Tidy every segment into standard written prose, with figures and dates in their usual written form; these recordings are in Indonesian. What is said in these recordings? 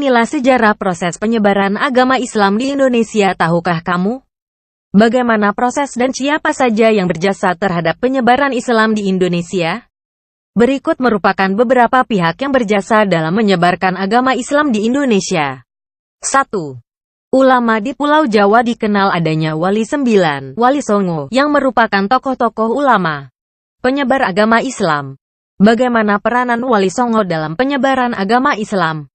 Inilah sejarah proses penyebaran agama Islam di Indonesia. Tahukah kamu bagaimana proses dan siapa saja yang berjasa terhadap penyebaran Islam di Indonesia? Berikut merupakan beberapa pihak yang berjasa dalam menyebarkan agama Islam di Indonesia. 1. Ulama di Pulau Jawa. Dikenal adanya Wali Sembilan, Wali Songo, yang merupakan tokoh-tokoh ulama penyebar agama Islam. Bagaimana peranan Wali Songo dalam penyebaran agama Islam?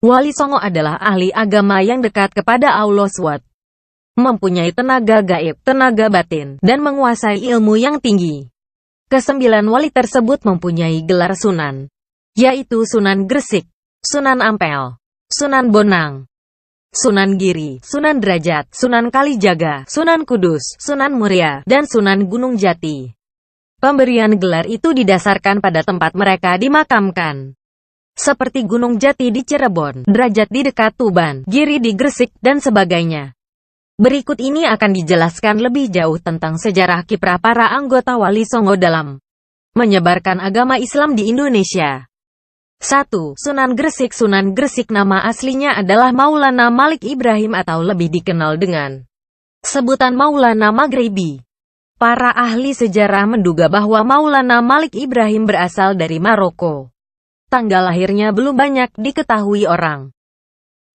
Wali Songo adalah ahli agama yang dekat kepada Allah SWT, mempunyai tenaga gaib, tenaga batin, dan menguasai ilmu yang tinggi. Kesembilan wali tersebut mempunyai gelar Sunan, yaitu Sunan Gresik, Sunan Ampel, Sunan Bonang, Sunan Giri, Sunan Derajat, Sunan Kalijaga, Sunan Kudus, Sunan Muria, dan Sunan Gunung Jati. Pemberian gelar itu didasarkan pada tempat mereka dimakamkan, seperti Gunung Jati di Cirebon, Derajat di dekat Tuban, Giri di Gresik, dan sebagainya. Berikut ini akan dijelaskan lebih jauh tentang sejarah kiprah para anggota Wali Songo dalam menyebarkan agama Islam di Indonesia. 1. Sunan Gresik. Sunan Gresik nama aslinya adalah Maulana Malik Ibrahim atau lebih dikenal dengan sebutan Maulana Maghribi. Para ahli sejarah menduga bahwa Maulana Malik Ibrahim berasal dari Maroko. Tanggal lahirnya belum banyak diketahui orang.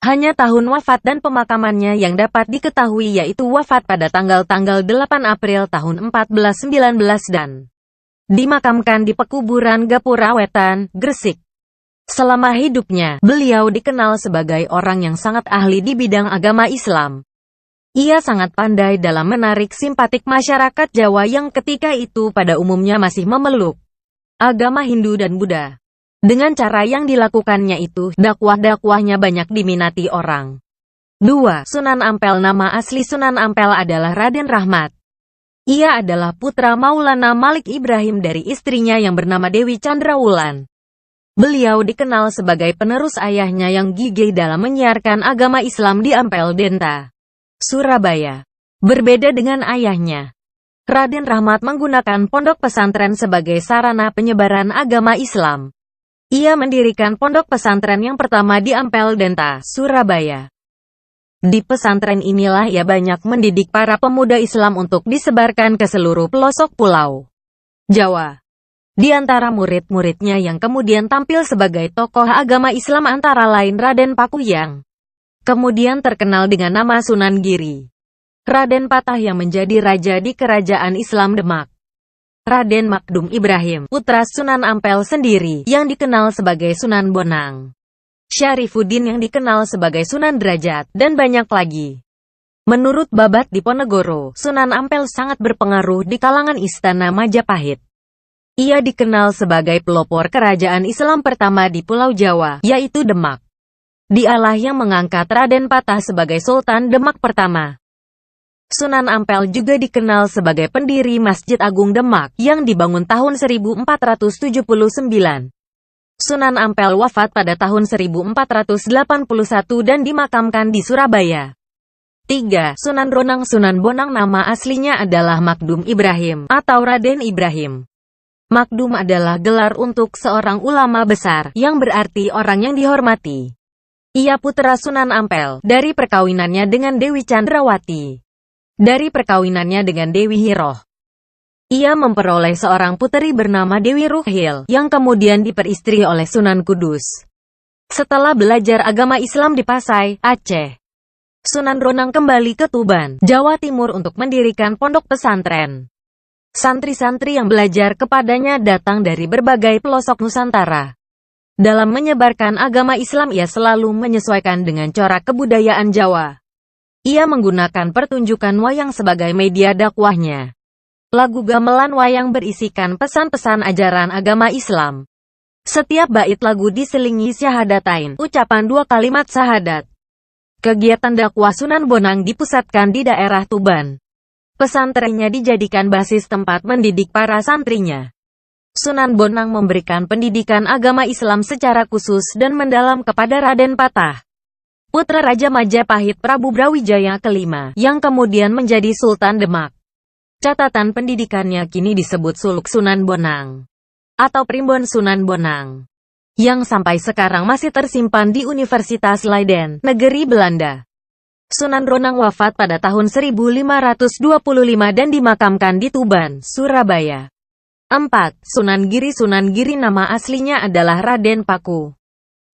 Hanya tahun wafat dan pemakamannya yang dapat diketahui yaitu wafat pada tanggal 8 April tahun 1419 dan dimakamkan di pekuburan Gapura Wetan, Gresik. Selama hidupnya, beliau dikenal sebagai orang yang sangat ahli di bidang agama Islam. Ia sangat pandai dalam menarik simpatik masyarakat Jawa yang ketika itu pada umumnya masih memeluk agama Hindu dan Buddha. Dengan cara yang dilakukannya itu, dakwah-dakwahnya banyak diminati orang. 2. Sunan Ampel. Nama asli Sunan Ampel adalah Raden Rahmat. Ia adalah putra Maulana Malik Ibrahim dari istrinya yang bernama Dewi Chandrawulan. Beliau dikenal sebagai penerus ayahnya yang gigih dalam menyiarkan agama Islam di Ampel Denta, Surabaya. Berbeda dengan ayahnya, Raden Rahmat menggunakan pondok pesantren sebagai sarana penyebaran agama Islam. Ia mendirikan pondok pesantren yang pertama di Ampel Denta, Surabaya. Di pesantren inilah ia banyak mendidik para pemuda Islam untuk disebarkan ke seluruh pelosok Pulau Jawa. Di antara murid-muridnya yang kemudian tampil sebagai tokoh agama Islam antara lain Raden Paku yang kemudian terkenal dengan nama Sunan Giri, Raden Patah yang menjadi raja di Kerajaan Islam Demak, Raden Makdum Ibrahim, putra Sunan Ampel sendiri, yang dikenal sebagai Sunan Bonang, Syarifuddin yang dikenal sebagai Sunan Derajat, dan banyak lagi. Menurut Babat Diponegoro, Sunan Ampel sangat berpengaruh di kalangan istana Majapahit. Ia dikenal sebagai pelopor kerajaan Islam pertama di Pulau Jawa, yaitu Demak. Dialah yang mengangkat Raden Patah sebagai Sultan Demak pertama. Sunan Ampel juga dikenal sebagai pendiri Masjid Agung Demak, yang dibangun tahun 1479. Sunan Ampel wafat pada tahun 1481 dan dimakamkan di Surabaya. 3. Sunan Bonang. Sunan Bonang nama aslinya adalah Makdum Ibrahim, atau Raden Ibrahim. Makdum adalah gelar untuk seorang ulama besar, yang berarti orang yang dihormati. Ia putra Sunan Ampel, dari perkawinannya dengan Dewi Chandrawati. Dari perkawinannya dengan Dewi Hiroh, ia memperoleh seorang puteri bernama Dewi Ruhil, yang kemudian diperistri oleh Sunan Kudus. Setelah belajar agama Islam di Pasai, Aceh, Sunan Bonang kembali ke Tuban, Jawa Timur untuk mendirikan pondok pesantren. Santri-santri yang belajar kepadanya datang dari berbagai pelosok Nusantara. Dalam menyebarkan agama Islam ia selalu menyesuaikan dengan corak kebudayaan Jawa. Ia menggunakan pertunjukan wayang sebagai media dakwahnya. Lagu gamelan wayang berisikan pesan-pesan ajaran agama Islam. Setiap bait lagu diselingi syahadatain, ucapan 2 kalimat syahadat. Kegiatan dakwah Sunan Bonang dipusatkan di daerah Tuban. Pesantrennya dijadikan basis tempat mendidik para santrinya. Sunan Bonang memberikan pendidikan agama Islam secara khusus dan mendalam kepada Raden Patah, putra Raja Majapahit Prabu Brawijaya kelima, yang kemudian menjadi Sultan Demak. Catatan pendidikannya kini disebut Suluk Sunan Bonang, atau Primbon Sunan Bonang. yang sampai sekarang masih tersimpan di Universitas Leiden, negeri Belanda. Sunan Ronang wafat pada tahun 1525 dan dimakamkan di Tuban, Surabaya. 4. Sunan Giri. Sunan Giri nama aslinya adalah Raden Paku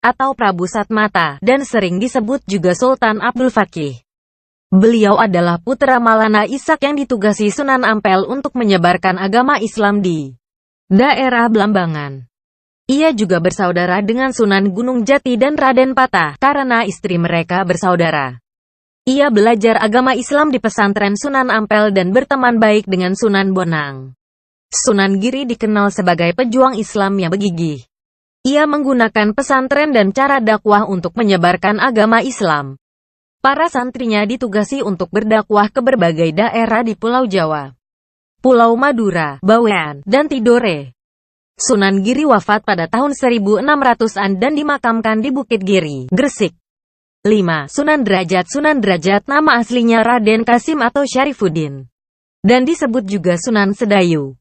atau Prabu Satmata, dan sering disebut juga Sultan Abdul Fakih. Beliau adalah putra Malana Ishak yang ditugasi Sunan Ampel untuk menyebarkan agama Islam di daerah Blambangan. Ia juga bersaudara dengan Sunan Gunung Jati dan Raden Patah, karena istri mereka bersaudara. Ia belajar agama Islam di pesantren Sunan Ampel dan berteman baik dengan Sunan Bonang. Sunan Giri dikenal sebagai pejuang Islam yang bergigih. Ia menggunakan pesantren dan cara dakwah untuk menyebarkan agama Islam. Para santrinya ditugasi untuk berdakwah ke berbagai daerah di Pulau Jawa, Pulau Madura, Bawean, dan Tidore. Sunan Giri wafat pada tahun 1600-an dan dimakamkan di Bukit Giri, Gresik. 5. Sunan Derajat. Sunan Derajat nama aslinya Raden Kasim atau Syarifuddin, dan disebut juga Sunan Sedayu.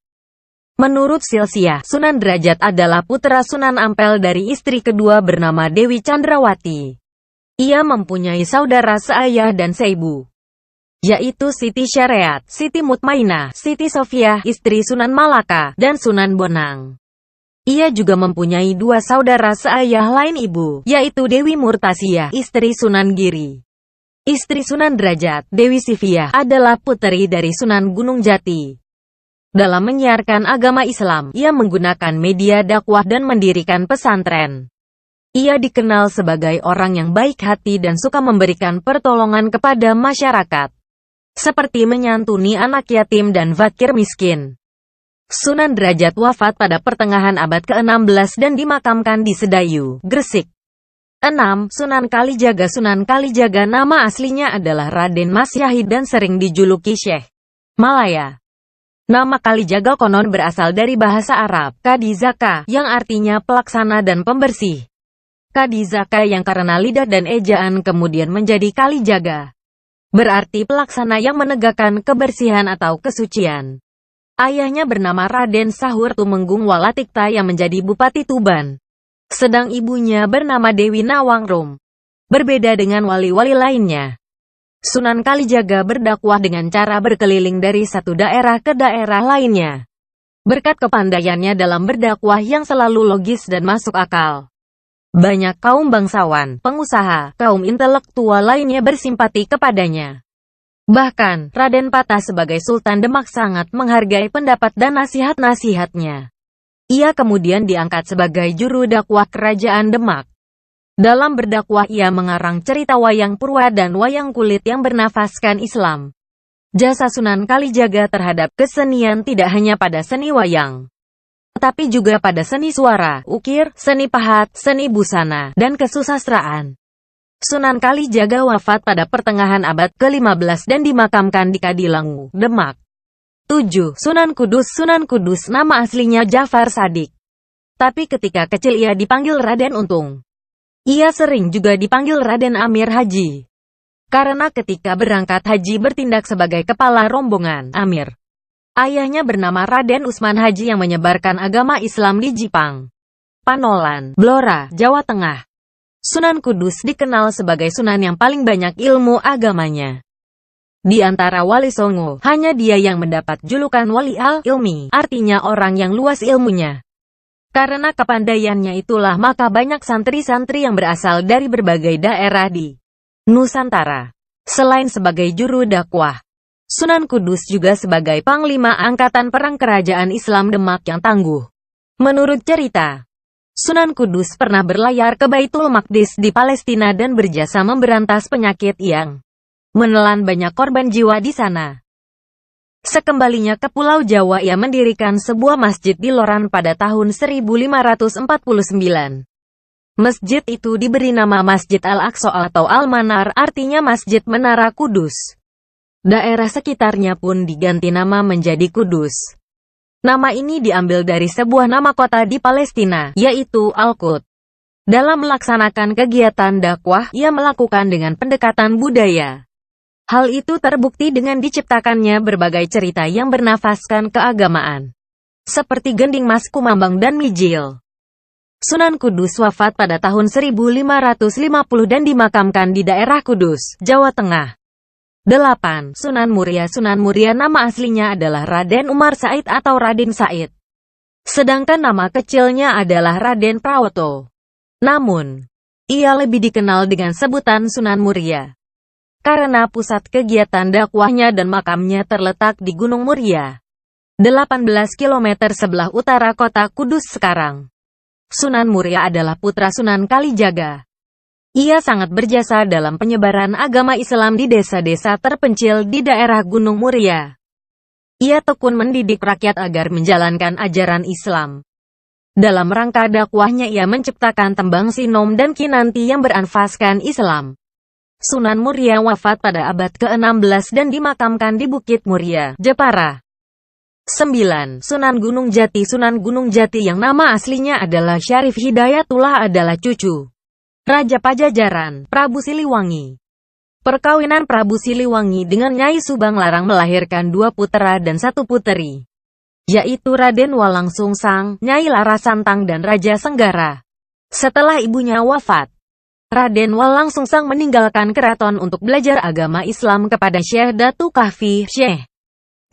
Menurut silsilah, Sunan Derajat adalah putra Sunan Ampel dari istri kedua bernama Dewi Chandrawati. Ia mempunyai saudara seayah dan seibu, yaitu Siti Syariat, Siti Mutmainah, Siti Sofiah, istri Sunan Malaka, dan Sunan Bonang. Ia juga mempunyai dua saudara seayah lain ibu, yaitu Dewi Murtasiyah, istri Sunan Giri. Istri Sunan Derajat, Dewi Sifiah, adalah putri dari Sunan Gunung Jati. Dalam menyiarkan agama Islam, ia menggunakan media dakwah dan mendirikan pesantren. Ia dikenal sebagai orang yang baik hati dan suka memberikan pertolongan kepada masyarakat, seperti menyantuni anak yatim dan fakir miskin. Sunan Derajat wafat pada pertengahan abad ke-16 dan dimakamkan di Sedayu, Gresik. 6. Sunan Kalijaga. Sunan Kalijaga nama aslinya adalah Raden Mas Yahid dan sering dijuluki Syekh Malaya. Nama Kalijaga konon berasal dari bahasa Arab, Kadizaka, yang artinya pelaksana dan pembersih. Kadizaka yang karena lidah dan ejaan kemudian menjadi Kalijaga, berarti pelaksana yang menegakkan kebersihan atau kesucian. Ayahnya bernama Raden Sahur Tumenggung Walatikta yang menjadi Bupati Tuban, sedang ibunya bernama Dewi Nawangrum. Berbeda dengan wali-wali lainnya, Sunan Kalijaga berdakwah dengan cara berkeliling dari satu daerah ke daerah lainnya. Berkat kepandaiannya dalam berdakwah yang selalu logis dan masuk akal, banyak kaum bangsawan, pengusaha, kaum intelektual lainnya bersimpati kepadanya. Bahkan, Raden Patah sebagai Sultan Demak sangat menghargai pendapat dan nasihat-nasihatnya. Ia kemudian diangkat sebagai juru dakwah Kerajaan Demak. Dalam berdakwah ia mengarang cerita wayang purwa dan wayang kulit yang bernafaskan Islam. Jasa Sunan Kalijaga terhadap kesenian tidak hanya pada seni wayang, tetapi juga pada seni suara, ukir, seni pahat, seni busana, dan kesusastraan. Sunan Kalijaga wafat pada pertengahan abad ke-15 dan dimakamkan di Kadilangu, Demak. 7. Sunan Kudus. Sunan Kudus nama aslinya Jafar Sadik, tapi ketika kecil ia dipanggil Raden Untung. Ia sering juga dipanggil Raden Amir Haji, karena ketika berangkat haji bertindak sebagai kepala rombongan, Amir. Ayahnya bernama Raden Usman Haji yang menyebarkan agama Islam di Jipang, Panolan, Blora, Jawa Tengah. Sunan Kudus dikenal sebagai sunan yang paling banyak ilmu agamanya. Di antara wali Songo, hanya dia yang mendapat julukan Wali Al-Ilmi, artinya orang yang luas ilmunya. Karena kepandaiannya itulah maka banyak santri-santri yang berasal dari berbagai daerah di Nusantara. Selain sebagai juru dakwah, Sunan Kudus juga sebagai panglima angkatan perang kerajaan Islam Demak yang tangguh. Menurut cerita, Sunan Kudus pernah berlayar ke Baitul Maqdis di Palestina dan berjasa memberantas penyakit yang menelan banyak korban jiwa di sana. Sekembalinya ke Pulau Jawa ia mendirikan sebuah masjid di Loran pada tahun 1549. Masjid itu diberi nama Masjid Al-Aqsa atau Al-Manar, artinya Masjid Menara Kudus. Daerah sekitarnya pun diganti nama menjadi Kudus. Nama ini diambil dari sebuah nama kota di Palestina, yaitu Al-Quds. Dalam melaksanakan kegiatan dakwah, ia melakukan dengan pendekatan budaya. Hal itu terbukti dengan diciptakannya berbagai cerita yang bernafaskan keagamaan, seperti Gending Mas Kumambang dan Mijil. Sunan Kudus wafat pada tahun 1550 dan dimakamkan di daerah Kudus, Jawa Tengah. 8. Sunan Muria. Sunan Muria nama aslinya adalah Raden Umar Said atau Raden Said. Sedangkan nama kecilnya adalah Raden Prawoto. Namun, ia lebih dikenal dengan sebutan Sunan Muria karena pusat kegiatan dakwahnya dan makamnya terletak di Gunung Muria, 18 km sebelah utara kota Kudus sekarang. Sunan Muria adalah putra Sunan Kalijaga. Ia sangat berjasa dalam penyebaran agama Islam di desa-desa terpencil di daerah Gunung Muria. Ia tekun mendidik rakyat agar menjalankan ajaran Islam. Dalam rangka dakwahnya ia menciptakan tembang Sinom dan Kinanti yang beranfaskan Islam. Sunan Muria wafat pada abad ke-16 dan dimakamkan di Bukit Muria, Jepara. 9. Sunan Gunung Jati. Sunan Gunung Jati yang nama aslinya adalah Syarif Hidayatullah adalah cucu Raja Pajajaran, Prabu Siliwangi. Perkawinan Prabu Siliwangi dengan Nyai Subang Larang melahirkan 2 putra dan 1 puteri, yaitu Raden Walang Sungsang, Nyai Larasantang dan Raja Senggara. Setelah ibunya wafat, Raden Walang Sungsang meninggalkan keraton untuk belajar agama Islam kepada Syekh Datu Kahfi, Syekh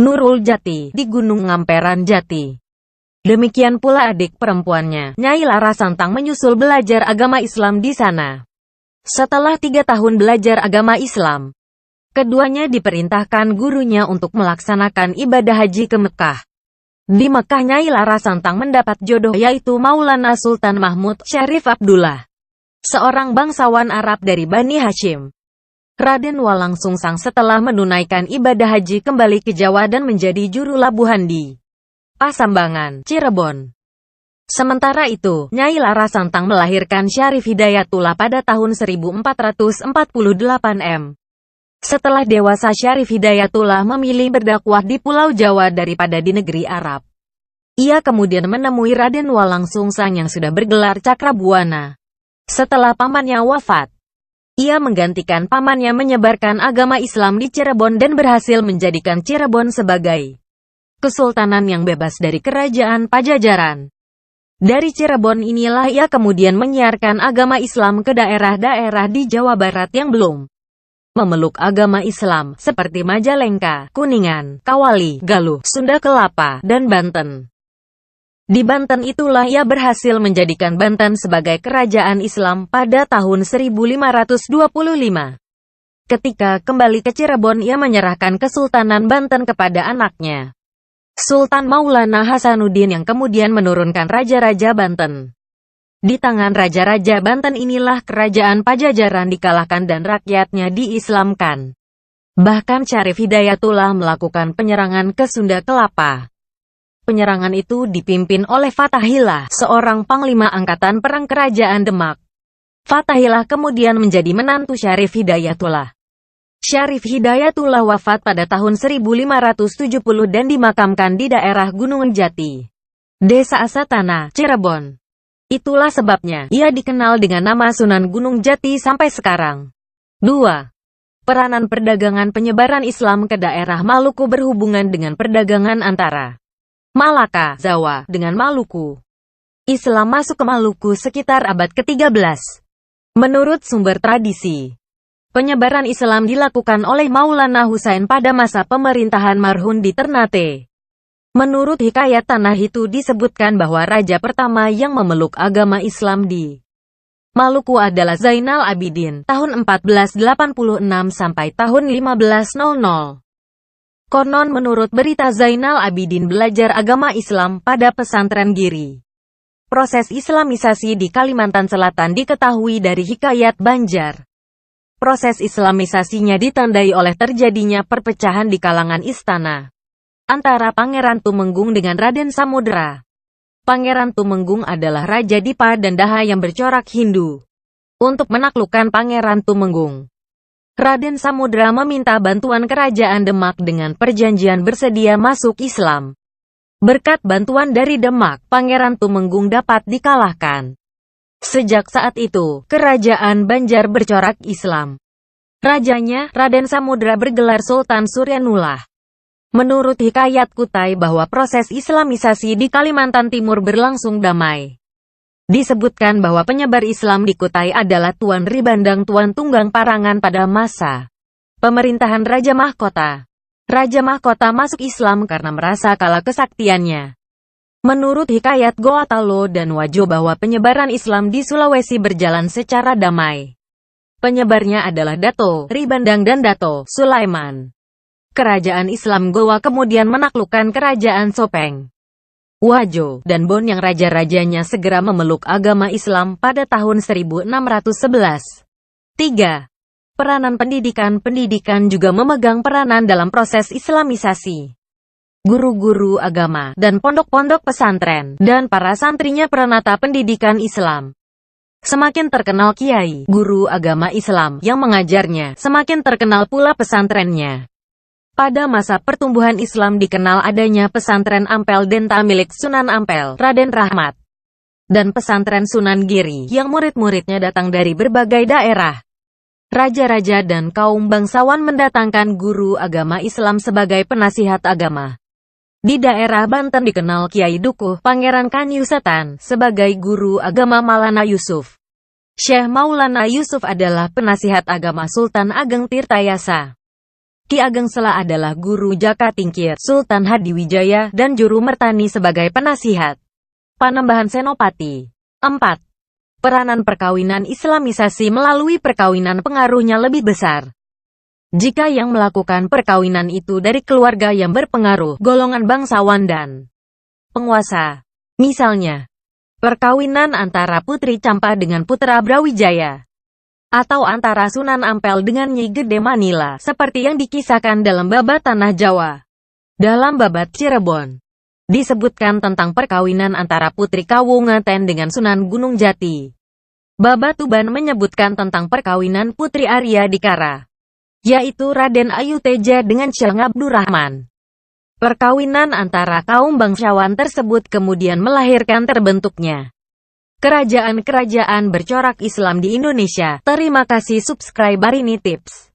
Nurul Jati, di Gunung Ngamperan Jati. Demikian pula adik perempuannya, Nyai Larasantang menyusul belajar agama Islam di sana. Setelah 3 tahun belajar agama Islam, keduanya diperintahkan gurunya untuk melaksanakan ibadah haji ke Mekah. Di Mekah Nyai Larasantang mendapat jodoh yaitu Maulana Sultan Mahmud Syarif Abdullah, seorang bangsawan Arab dari Bani Hashim. Raden Walang Sungsang setelah menunaikan ibadah haji kembali ke Jawa dan menjadi juru labuhan di Pasambangan, Cirebon. Sementara itu, Nyai Larasantang melahirkan Syarif Hidayatullah pada tahun 1448 m. Setelah dewasa Syarif Hidayatullah memilih berdakwah di Pulau Jawa daripada di negeri Arab. Ia kemudian menemui Raden Walang Sungsang yang sudah bergelar Cakrabuana. Setelah pamannya wafat, ia menggantikan pamannya menyebarkan agama Islam di Cirebon dan berhasil menjadikan Cirebon sebagai kesultanan yang bebas dari kerajaan Pajajaran. Dari Cirebon inilah ia kemudian menyiarkan agama Islam ke daerah-daerah di Jawa Barat yang belum memeluk agama Islam, seperti Majalengka, Kuningan, Kawali, Galuh, Sunda Kelapa, dan Banten. Di Banten itulah ia berhasil menjadikan Banten sebagai kerajaan Islam pada tahun 1525. Ketika kembali ke Cirebon ia menyerahkan Kesultanan Banten kepada anaknya, Sultan Maulana Hasanuddin yang kemudian menurunkan Raja-Raja Banten. Di tangan Raja-Raja Banten inilah kerajaan Pajajaran dikalahkan dan rakyatnya diislamkan. Bahkan Syarif Hidayatullah melakukan penyerangan ke Sunda Kelapa. Penyerangan itu dipimpin oleh Fathahillah, seorang panglima angkatan perang kerajaan Demak. Fathahillah kemudian menjadi menantu Syarif Hidayatullah. Syarif Hidayatullah wafat pada tahun 1570 dan dimakamkan di daerah Gunung Jati, Desa Asatana, Cirebon. Itulah sebabnya ia dikenal dengan nama Sunan Gunung Jati sampai sekarang. 2. Peranan perdagangan penyebaran Islam ke daerah Maluku berhubungan dengan perdagangan antara Malaka, Jawa, dengan Maluku. Islam masuk ke Maluku sekitar abad ke-13. Menurut sumber tradisi, penyebaran Islam dilakukan oleh Maulana Husain pada masa pemerintahan marhum di Ternate. Menurut hikayat tanah itu disebutkan bahwa raja pertama yang memeluk agama Islam di Maluku adalah Zainal Abidin, tahun 1486 sampai tahun 1500. Konon menurut berita Zainal Abidin belajar agama Islam pada pesantren Giri. Proses Islamisasi di Kalimantan Selatan diketahui dari hikayat Banjar. Proses Islamisasinya ditandai oleh terjadinya perpecahan di kalangan istana antara Pangeran Tumenggung dengan Raden Samudera. Pangeran Tumenggung adalah Raja Dipa dan Daha yang bercorak Hindu. Untuk menaklukkan Pangeran Tumenggung, Raden Samudera meminta bantuan kerajaan Demak dengan perjanjian bersedia masuk Islam. Berkat bantuan dari Demak, Pangeran Tumenggung dapat dikalahkan. Sejak saat itu, kerajaan Banjar bercorak Islam. Rajanya, Raden Samudera bergelar Sultan Suryanullah. Menurut hikayat Kutai bahwa proses Islamisasi di Kalimantan Timur berlangsung damai. Disebutkan bahwa penyebar Islam di Kutai adalah Tuan Ribandang Tuan Tunggang Parangan pada masa pemerintahan Raja Mahkota. Raja Mahkota masuk Islam karena merasa kalah kesaktiannya. Menurut hikayat Goa Talo dan Wajo bahwa penyebaran Islam di Sulawesi berjalan secara damai. Penyebarnya adalah Dato Ribandang dan Dato Sulaiman. Kerajaan Islam Goa kemudian menaklukkan kerajaan Sopeng, Wajo, dan Bon yang raja-rajanya segera memeluk agama Islam pada tahun 1611. 3. Peranan pendidikan juga memegang peranan dalam proses Islamisasi. Guru-guru agama, dan pondok-pondok pesantren, dan para santrinya peranata pendidikan Islam. Semakin terkenal kiai, guru agama Islam, yang mengajarnya, semakin terkenal pula pesantrennya. Pada masa pertumbuhan Islam dikenal adanya pesantren Ampel Denta milik Sunan Ampel, Raden Rahmat, dan pesantren Sunan Giri, yang murid-muridnya datang dari berbagai daerah. Raja-raja dan kaum bangsawan mendatangkan guru agama Islam sebagai penasihat agama. Di daerah Banten dikenal Kiai Dukuh, Pangeran Kanyusetan, sebagai guru agama Maulana Yusuf. Syekh Maulana Yusuf adalah penasihat agama Sultan Ageng Tirtayasa. Ki Ageng Sela adalah guru Jaka Tingkir, Sultan Hadiwijaya, dan Juru Mertani sebagai penasihat. Panembahan Senopati. 4. Peranan perkawinan Islamisasi melalui perkawinan pengaruhnya lebih besar. Jika yang melakukan perkawinan itu dari keluarga yang berpengaruh, golongan bangsawan dan penguasa. Misalnya, perkawinan antara Putri Campa dengan Putra Brawijaya. Atau antara Sunan Ampel dengan Nyi Gede Manila, seperti yang dikisahkan dalam Babat Tanah Jawa. Dalam Babat Cirebon, disebutkan tentang perkawinan antara Putri Kawungaten dengan Sunan Gunung Jati. Babat Tuban menyebutkan tentang perkawinan Putri Arya Dikara, yaitu Raden Ayu Teja dengan Syekh Abdurrahman. Perkawinan antara kaum bangsawan tersebut kemudian melahirkan terbentuknya kerajaan-kerajaan bercorak Islam di Indonesia. Terima kasih subscribe Barini Tips.